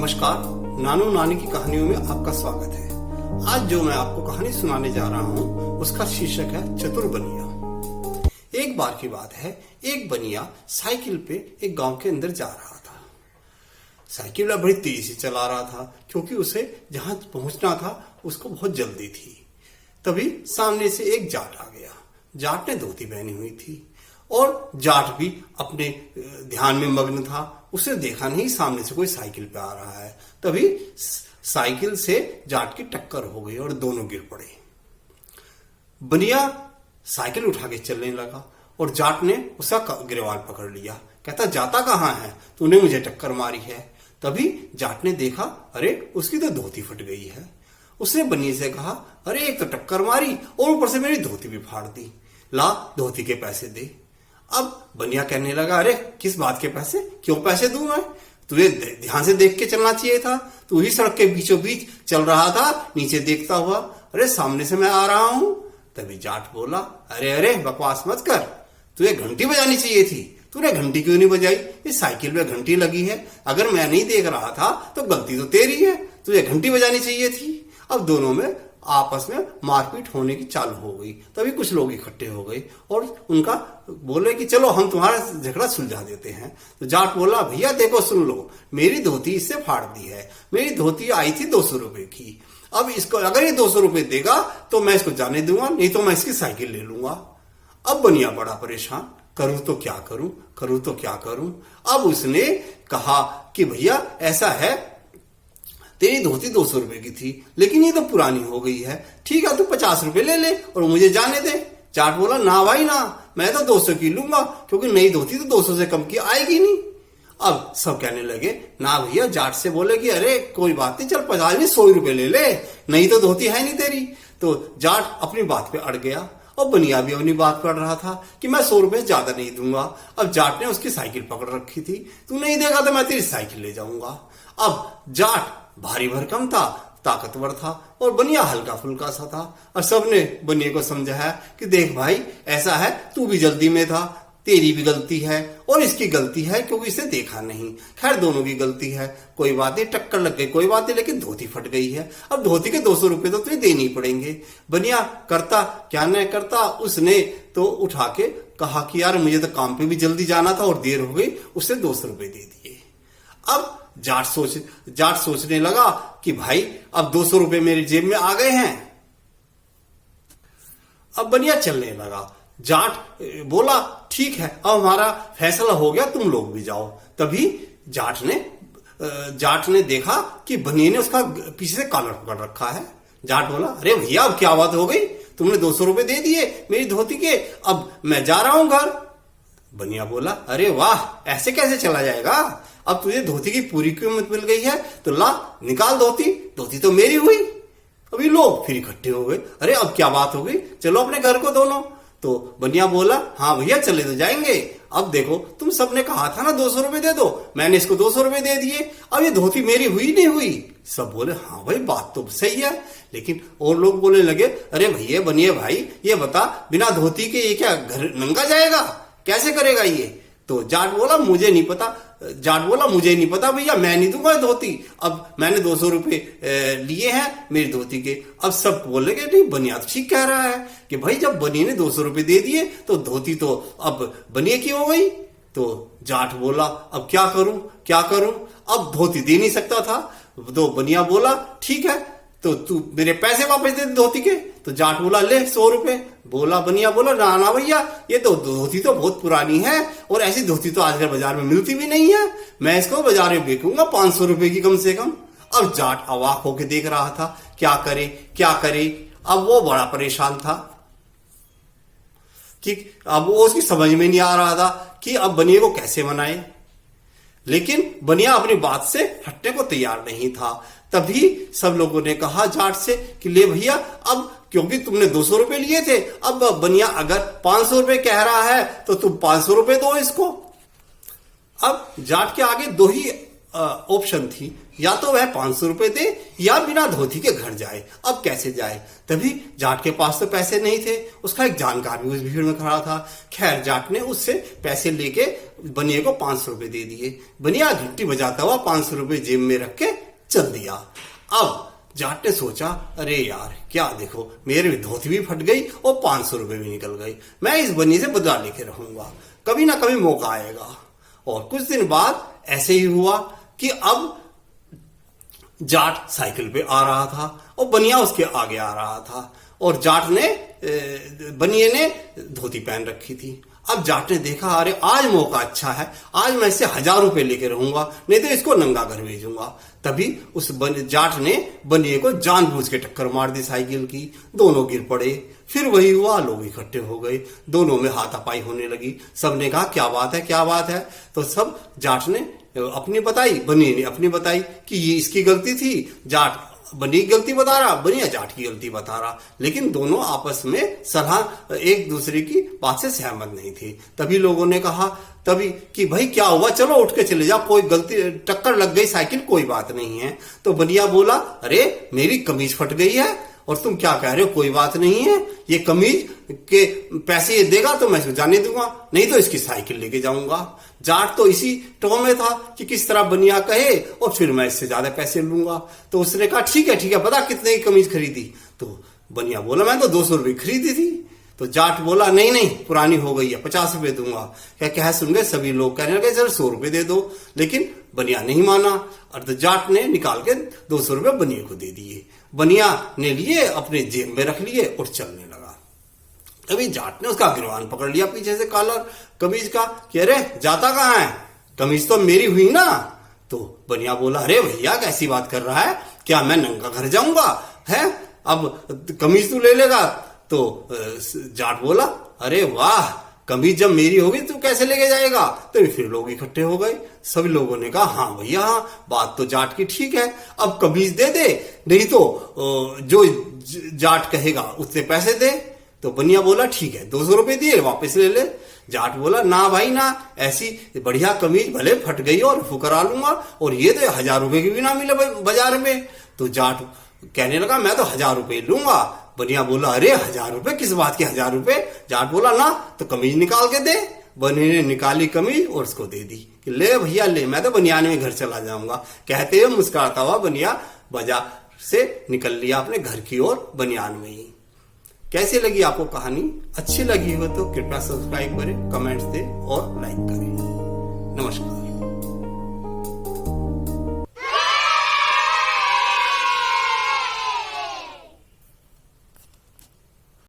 नमस्कार, नानू नानी की कहानियों में आपका स्वागत है। आज जो मैं आपको कहानी सुनाने जा रहा हूँ उसका शीर्षक है चतुर बनिया। एक बार की बात है, एक बनिया साइकिल पे एक गांव के अंदर जा रहा था। साइकिल बड़ी तेजी से चला रहा था क्योंकि उसे जहां पहुंचना था उसको बहुत जल्दी थी। तभी सामने से एक जाट आ गया। जाट ने धोती पहनी हुई थी और जाट भी अपने ध्यान में मग्न था। उसे देखा नहीं सामने से कोई साइकिल पे आ रहा है। तभी साइकिल से जाट की टक्कर हो गई और दोनों गिर पड़े। बनिया साइकिल उठा के चलने लगा और जाट ने उसका गिरवाल पकड़ लिया। कहता, जाता कहाँ है, तूने मुझे टक्कर मारी है। तभी जाट ने देखा, अरे उसकी तो धोती फट गई है। उसने बनिए से कहा, अरे एक तो टक्कर मारी और ऊपर से मेरी धोती भी फाड़ दी, ला धोती के पैसे दे। अब बनिया कहने लगा, अरे किस बात के पैसे, क्यों पैसे दूं मैं, तुझे ध्यान से देख के चलना चाहिए था। तू ही सड़क के बीचों बीच चल रहा था नीचे देखता हुआ, अरे सामने से मैं आ रहा हूं। तभी जाट बोला, अरे अरे बकवास मत कर, तुझे घंटी बजानी चाहिए थी, तूने घंटी क्यों नहीं बजाई। इस साइकिल में घंटी लगी है, अगर मैं नहीं देख रहा था तो गलती तो तेरी है, तुझे घंटी बजानी चाहिए थी। अब दोनों में आपस में मारपीट होने की चालू हो गई। तभी कुछ लोग इकट्ठे हो गए और उनका बोले कि चलो हम तुम्हारा झगड़ा सुलझा देते हैं। तो जाट बोला, भैया देखो सुन लो, मेरी धोती इससे फाड़ दी है, मेरी धोती आई थी 200 रुपए की। अब इसको अगर ये 200 रुपए देगा तो मैं इसको जाने दूंगा, नहीं तो मैं इसकी साइकिल ले लूंगा। अब बनिया बड़ा परेशान, करूं तो क्या करूं, करूं तो क्या करूं। अब उसने कहा कि भैया ऐसा है, तेरी धोती 200 रुपए की थी लेकिन ये तो पुरानी हो गई है, ठीक है तू 50 रुपए ले ले और मुझे जाने दे। जाट बोला, ना भाई ना, मैं तो 200 की लूंगा क्योंकि नई धोती तो 200 से कम की आएगी नहीं। अब सब कहने लगे, ना भैया। जाट से बोले कि अरे कोई बात नहीं, चल 50 नहीं 100 रुपए ले ले, नई तो धोती है नहीं तेरी। तो जाट अपनी बात पे अड़ गया और बनिया भी अपनी बात पर रहा था कि मैं 100 रुपए ज्यादा नहीं दूंगा। अब जाट ने उसकी साइकिल पकड़ रखी थी, तू नहीं देगा तो मैं तेरी साइकिल ले जाऊंगा। अब जाट भारी भरकम था, ताकतवर था और बनिया हल्का फुल्का सा था। और सबने बनिया को समझाया कि देख भाई ऐसा है, तू भी जल्दी में था, तेरी भी गलती है और इसकी गलती है क्योंकि इसे देखा नहीं। खैर दोनों की गलती है, कोई बात नहीं, टक्कर लग गई कोई बात नहीं, लेकिन धोती फट गई है। अब धोती के 200 रुपए तो तुझे देने ही पड़ेंगे। बनिया करता क्या न करता, उसने तो उठा के कहा कि यार मुझे तो काम पे भी जल्दी जाना था और देर हो गई, उसने 200 रुपए दे दिए। अब जाट सोचने लगा कि भाई अब 200 रुपए मेरी जेब में आ गए हैं। अब बनिया चलने लगा। जाट बोला, ठीक है अब हमारा फैसला हो गया, तुम लोग भी जाओ। तभी जाट ने देखा कि बनिया ने उसका पीछे से कॉलर पकड़ रखा है। जाट बोला, अरे भैया अब क्या बात हो गई, तुमने 200 रुपए दे दिए मेरी धोती के, अब मैं जा रहा हूं घर। बनिया बोला, अरे वाह, ऐसे कैसे चला जाएगा, अब तुझे धोती की पूरी कीमत मिल गई है तो ला निकाल धोती, धोती तो मेरी हुई। अभी लोग फिर इकट्ठे हो गए, अरे अब क्या बात हो गई, चलो अपने घर को दोनों। तो बनिया बोला, हाँ भैया चले तो जाएंगे, अब देखो तुम सबने कहा था ना 200 रुपए दे दो, मैंने इसको 200 रुपए दे दिए, अब ये धोती मेरी हुई नहीं हुई। सब बोले, हाँ भाई बात तो सही है। लेकिन और लोग बोलने लगे, अरे भैया बनिए भाई ये बता, बिना धोती के ये क्या घर नंगा जाएगा, कैसे करेगा ये। तो जाट बोला, मुझे नहीं पता भैया, मैं नहीं दूंगा धोती, अब मैंने 200 रुपए लिए हैं मेरी धोती के। अब सब बोलेंगे, नहीं बनिया तो ठीक कह रहा है कि भाई जब बनिए ने 200 रुपए दे दिए तो धोती तो अब बनिए की हो गई। तो जाट बोला, अब क्या करूं, अब धोती दे नहीं सकता था। तो बनिया बोला, ठीक है तो तू मेरे पैसे वापस दे धोती के। तो जाट बोला, ले 100 रुपए। बनिया बोला, ना भैया ये तो धोती तो बहुत पुरानी है और ऐसी धोती तो आजकल बाजार में मिलती भी नहीं है, मैं इसको बाजार में बेचूंगा 500 रुपए की कम से कम। अब जाट अवाक होके देख रहा था, क्या करे। अब वो बड़ा परेशान था कि अब वो उसकी समझ में नहीं आ रहा था कि अब बनिए को कैसे मनाए। लेकिन बनिया अपनी बात से हटने को तैयार नहीं था। तभी सब लोगों ने कहा जाट से कि ले भैया, अब क्योंकि तुमने 200 रुपए लिए थे, अब बनिया अगर 500 रुपए कह रहा है तो तुम 500 रुपए दो इसको। अब जाट के आगे 2 ही ऑप्शन थी, या तो वह 500 रुपए दे या बिना धोती के घर जाए। अब कैसे जाए? तभी जाट के पास तो पैसे नहीं थे, उसका एक जानकार भी उस भीड़ में खड़ा था। खैर जाट ने उससे पैसे लेके बनिए को 500 रुपए दे दिए। बनिया घंटी बजाता हुआ 500 रुपए जेब में रख के चल दिया। अब जाट ने सोचा, अरे यार क्या देखो, मेरी धोती भी फट गई और 500 रुपए भी निकल गई। मैं इस बनिए से बदला लेके रहूंगा, कभी ना कभी मौका आएगा। और कुछ दिन बाद ऐसे ही हुआ कि अब जाट साइकिल पे आ रहा था और बनिया उसके आगे आ रहा था, और जाट ने बनिए ने धोती पहन रखी थी। अब जाट ने देखा, अरे आज मौका अच्छा है, आज मैं इससे 1000 रुपए लेके रहूंगा, नहीं तो इसको नंगा घर भेजूंगा। तभी उस जाट ने बनिए को जानबूझ के टक्कर मार दी साइकिल की। दोनों गिर पड़े। फिर वही हुआ, लोग इकट्ठे हो गए, दोनों में हाथापाई होने लगी। सबने कहा क्या बात है, क्या बात है। तो सब जाट ने अपनी बताई, बनिए ने अपनी बताई कि ये इसकी गलती थी। जाट बनिए की गलती बता रहा, बनिया जाट की गलती बता रहा, लेकिन दोनों आपस में सलाह एक दूसरे की बात से सहमत नहीं थे। तभी लोगों ने कहा तभी कि भाई क्या हुआ, चलो उठ के चले जाओ, कोई गलती टक्कर लग गई साइकिल, कोई बात नहीं है। तो बनिया बोला, अरे मेरी कमीज फट गई है और तुम क्या कह रहे हो, कोई बात नहीं है, ये कमीज के पैसे ये देगा तो मैं इसको जाने दूंगा, नहीं तो इसकी साइकिल लेके जाऊंगा। जाट तो इसी टो में था कि किस तरह बनिया कहे और फिर मैं इससे ज्यादा पैसे लूंगा। तो उसने कहा ठीक है, पता कितने की कमीज खरीदी? तो बनिया बोला मैं तो 200 रुपये खरीदी थी। तो जाट बोला नहीं पुरानी हो गई है, 50 रुपए दूंगा। क्या कह सुन गए सभी लोग, कहने लगे सर 100 रुपए दे दो, लेकिन बनिया नहीं माना। और तो जाट ने निकाल के 200 रुपये बनिया को दे दिए। बनिया ने लिए, अपने जेब में रख लिए और चलने लगा। अभी जाट ने उसका गिरवान पकड़ लिया पीछे से कॉलर कमीज का, कि अरे जाता कहाँ है, कमीज तो मेरी हुई ना। तो बनिया बोला, अरे भैया कैसी बात कर रहा है, क्या मैं नंगा घर जाऊंगा है, अब कमीज तू ले लेगा? तो जाट बोला, अरे वाह, कमीज जब मेरी होगी तो कैसे लेके जाएगा? तो फिर लोग इकट्ठे हो गए। सभी लोगों ने कहा हाँ भैया हाँ, बात तो जाट की ठीक है, अब कमीज दे दे, नहीं तो जो जाट कहेगा उतने पैसे दे। तो बनिया बोला ठीक है, 200 रुपए दिए, वापस ले ले। जाट बोला ना भाई ना, ऐसी बढ़िया कमीज भले फट गई और फुकरा लूंगा, और ये तो 1000 रुपए की भी ना मिले बाजार में। तो जाट कहने लगा मैं तो 1000 रुपए लूंगा। बनिया बोला, अरे 1000 रुपए, किस बात के 1000 रुपए? जाट बोला ना, तो कमीज निकाल के दे। बनिया ने निकाली कमीज और उसको दे दी कि ले भैया ले, मैं तो बनियान में घर चला जाऊंगा। कहते हुए मुस्कुराता हुआ बनिया बाजार से निकल लिया अपने घर की ओर बनियान में ही। कैसी लगी आपको कहानी? अच्छी लगी हो तो कृपया सब्सक्राइब करें, कमेंट्स दें और लाइक करें। नमस्कार।